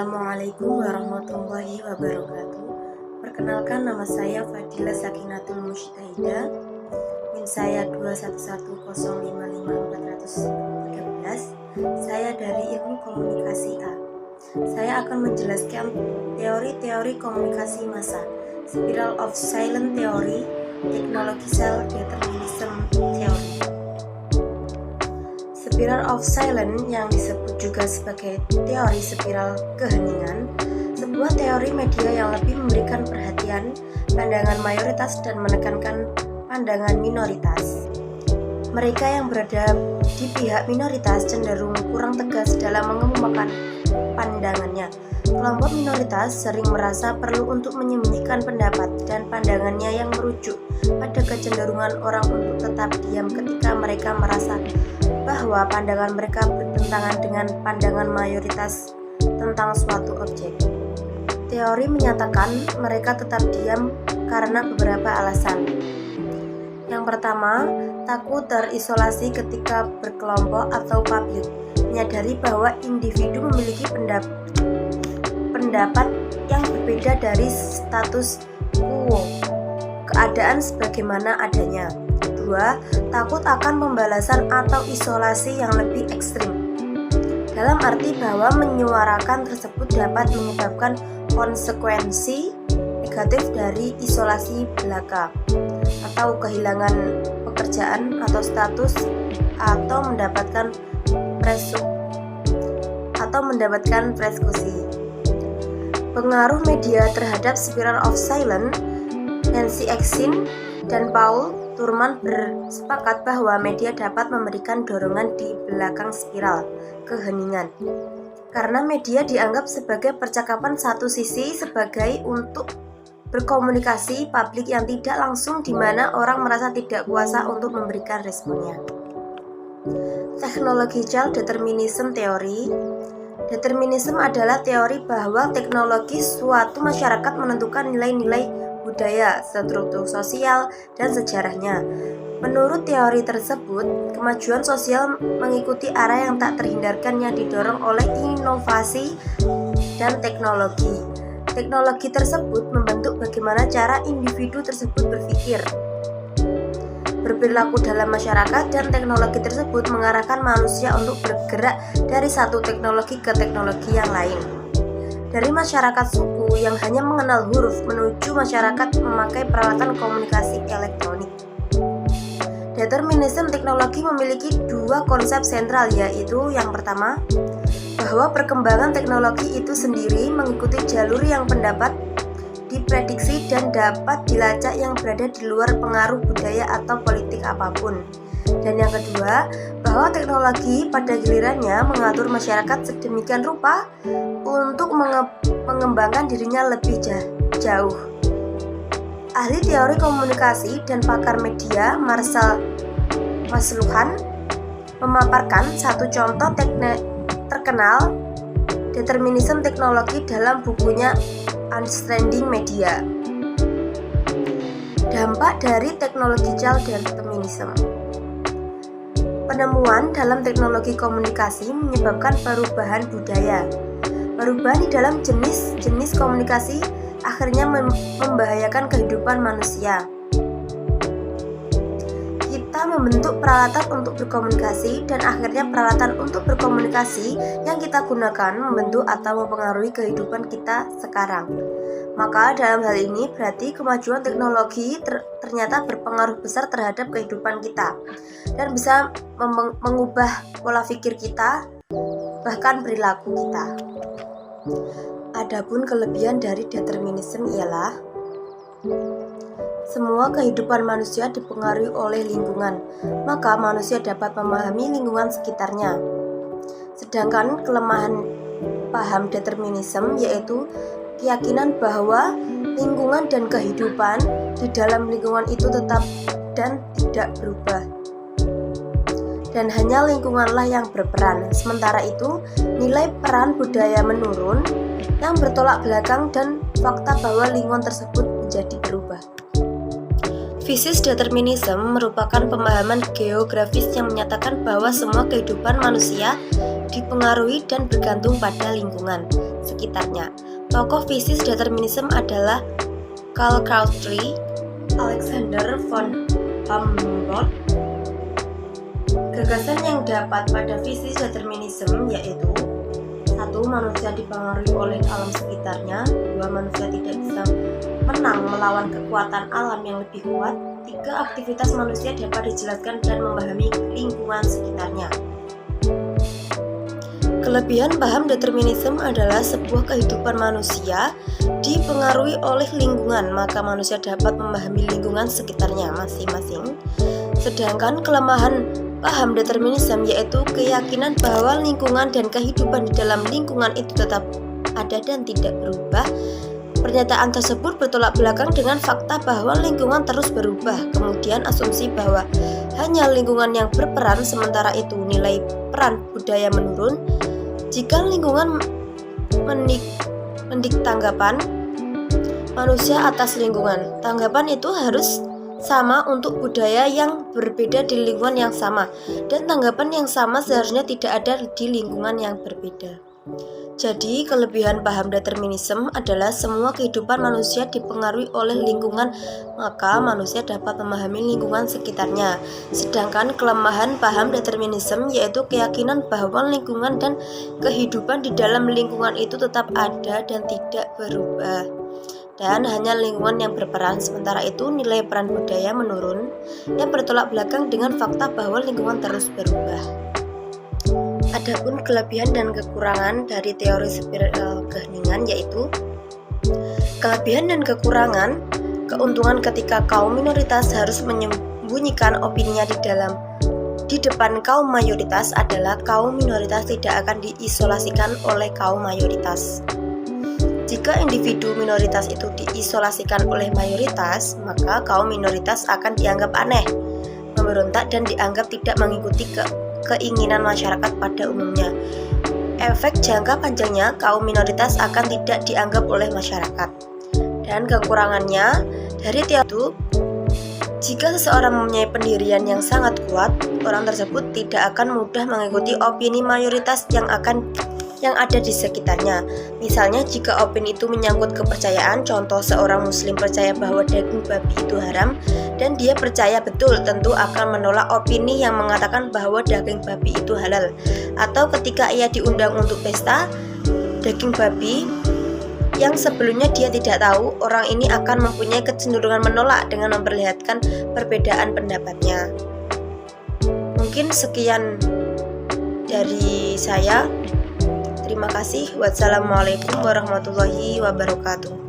Assalamualaikum warahmatullahi wabarakatuh. Perkenalkan, nama saya Fadilah Sakinatul Mujtahidah. NIM saya 211055413. Saya dari Ilmu Komunikasi A. Saya akan menjelaskan teori-teori komunikasi massa, Spiral of Silence Theory, Technological Determinism Theory. Spiral of Silence yang disebut juga sebagai teori spiral keheningan, sebuah teori media yang lebih memberikan perhatian pandangan mayoritas dan menekankan pandangan minoritas. Mereka yang berada di pihak minoritas cenderung kurang tegas dalam mengemukakan pandangannya. Kelompok minoritas sering merasa perlu untuk menyembunyikan pendapat dan pandangannya yang merujuk pada kecenderungan orang untuk tetap diam ketika mereka merasa bahwa pandangan mereka bertentangan dengan pandangan mayoritas tentang suatu objek. Teori menyatakan mereka tetap diam karena beberapa alasan. Yang pertama, takut terisolasi ketika berkelompok atau publik, menyadari bahwa individu memiliki pendapat yang berbeda dari status quo, keadaan sebagaimana adanya. Kedua, takut akan pembalasan atau isolasi yang lebih ekstrim, dalam arti bahwa menyuarakan tersebut dapat menyebabkan konsekuensi negatif dari isolasi belaka, atau kehilangan pekerjaan atau status, atau mendapatkan persekusi. Pengaruh media terhadap Spiral of Silence. Nancy Exin dan Paul Thurman bersepakat bahwa media dapat memberikan dorongan di belakang spiral keheningan, karena media dianggap sebagai percakapan satu sisi sebagai untuk berkomunikasi publik yang tidak langsung, di mana orang merasa tidak kuasa untuk memberikan responnya. Technological Determinism Theory. Determinisme adalah teori bahwa teknologi suatu masyarakat menentukan nilai-nilai budaya, struktur sosial, dan sejarahnya. Menurut teori tersebut, kemajuan sosial mengikuti arah yang tak terhindarkan yang didorong oleh inovasi dan teknologi. Teknologi tersebut membentuk bagaimana cara individu tersebut berpikir, berperilaku dalam masyarakat, dan teknologi tersebut mengarahkan manusia untuk bergerak dari satu teknologi ke teknologi yang lain. Dari masyarakat suku yang hanya mengenal huruf menuju masyarakat memakai peralatan komunikasi elektronik. Determinisme teknologi memiliki dua konsep sentral, yaitu yang pertama, bahwa perkembangan teknologi itu sendiri mengikuti jalur yang pendapat diprediksi dan dapat dilacak yang berada di luar pengaruh budaya atau politik apapun. Dan yang kedua, bahwa teknologi pada gilirannya mengatur masyarakat sedemikian rupa untuk mengembangkan dirinya lebih jauh. Ahli teori komunikasi dan pakar media Marshall McLuhan memaparkan satu contoh terkenal determinisme teknologi dalam bukunya Understanding Media. Dampak dari Technological Determinism. Penemuan dalam teknologi komunikasi menyebabkan perubahan budaya. Perubahan di dalam jenis-jenis komunikasi akhirnya membahayakan kehidupan manusia. Kita membentuk peralatan untuk berkomunikasi, dan akhirnya peralatan untuk berkomunikasi yang kita gunakan membentuk atau mempengaruhi kehidupan kita sekarang. Maka dalam hal ini berarti kemajuan teknologi ternyata berpengaruh besar terhadap kehidupan kita dan bisa mengubah pola pikir kita, bahkan perilaku kita. Adapun kelebihan dari determinisme ialah semua kehidupan manusia dipengaruhi oleh lingkungan, maka manusia dapat memahami lingkungan sekitarnya. Sedangkan kelemahan paham determinisme yaitu keyakinan bahwa lingkungan dan kehidupan di dalam lingkungan itu tetap dan tidak berubah, dan hanya lingkunganlah yang berperan. Sementara itu, nilai peran budaya menurun yang bertolak belakang dan fakta bahwa lingkungan tersebut menjadi berubah. Physis determinism merupakan pemahaman geografis yang menyatakan bahwa semua kehidupan manusia dipengaruhi dan bergantung pada lingkungan. sekitarnya. Tokoh fisis determinisme adalah Karl Crowley, Alexander von Humboldt. Gagasan yang dapat pada fisis determinisme yaitu: 1. Manusia dipengaruhi oleh alam sekitarnya. 2. Manusia tidak bisa menang melawan kekuatan alam yang lebih kuat. 3. Aktivitas manusia dapat dijelaskan dan memahami lingkungan sekitarnya. Kelebihan paham determinisme adalah sebuah kehidupan manusia dipengaruhi oleh lingkungan, maka manusia dapat memahami lingkungan sekitarnya masing-masing. Sedangkan kelemahan paham determinisme yaitu keyakinan bahwa lingkungan dan kehidupan di dalam lingkungan itu tetap ada dan tidak berubah. Pernyataan tersebut bertolak belakang dengan fakta bahwa lingkungan terus berubah. Kemudian asumsi bahwa hanya lingkungan yang berperan, sementara itu nilai peran budaya menurun. Jika lingkungan mendik tanggapan manusia atas lingkungan, tanggapan itu harus sama untuk budaya yang berbeda di lingkungan yang sama, dan tanggapan yang sama seharusnya tidak ada di lingkungan yang berbeda. Jadi, kelebihan paham determinisme adalah semua kehidupan manusia dipengaruhi oleh lingkungan, maka manusia dapat memahami lingkungan sekitarnya. Sedangkan kelemahan paham determinisme yaitu keyakinan bahwa lingkungan dan kehidupan di dalam lingkungan itu tetap ada dan tidak berubah, dan hanya lingkungan yang berperan. Sementara itu nilai peran budaya menurun, yang bertolak belakang dengan fakta bahwa lingkungan terus berubah. Adapun kelebihan dan kekurangan dari teori spiral keheningan yaitu: kelebihan dan kekurangan. Keuntungan ketika kaum minoritas harus menyembunyikan opininya di depan kaum mayoritas adalah kaum minoritas tidak akan diisolasikan oleh kaum mayoritas. Jika individu minoritas itu diisolasikan oleh mayoritas, maka kaum minoritas akan dianggap aneh, memberontak, dan dianggap tidak mengikuti keinginan masyarakat pada umumnya. Efek jangka panjangnya, kaum minoritas akan tidak dianggap oleh masyarakat. Dan kekurangannya dari teori itu, jika seseorang mempunyai pendirian yang sangat kuat, orang tersebut tidak akan mudah mengikuti opini mayoritas yang ada di sekitarnya. Misalnya, jika opini itu menyangkut kepercayaan, contoh seorang muslim percaya bahwa daging babi itu haram dan dia percaya betul, tentu akan menolak opini yang mengatakan bahwa daging babi itu halal. Atau ketika ia diundang untuk pesta daging babi yang sebelumnya dia tidak tahu, orang ini akan mempunyai kecenderungan menolak dengan memperlihatkan perbedaan pendapatnya. Mungkin sekian dari saya. Terima kasih. Wassalamualaikum warahmatullahi wabarakatuh.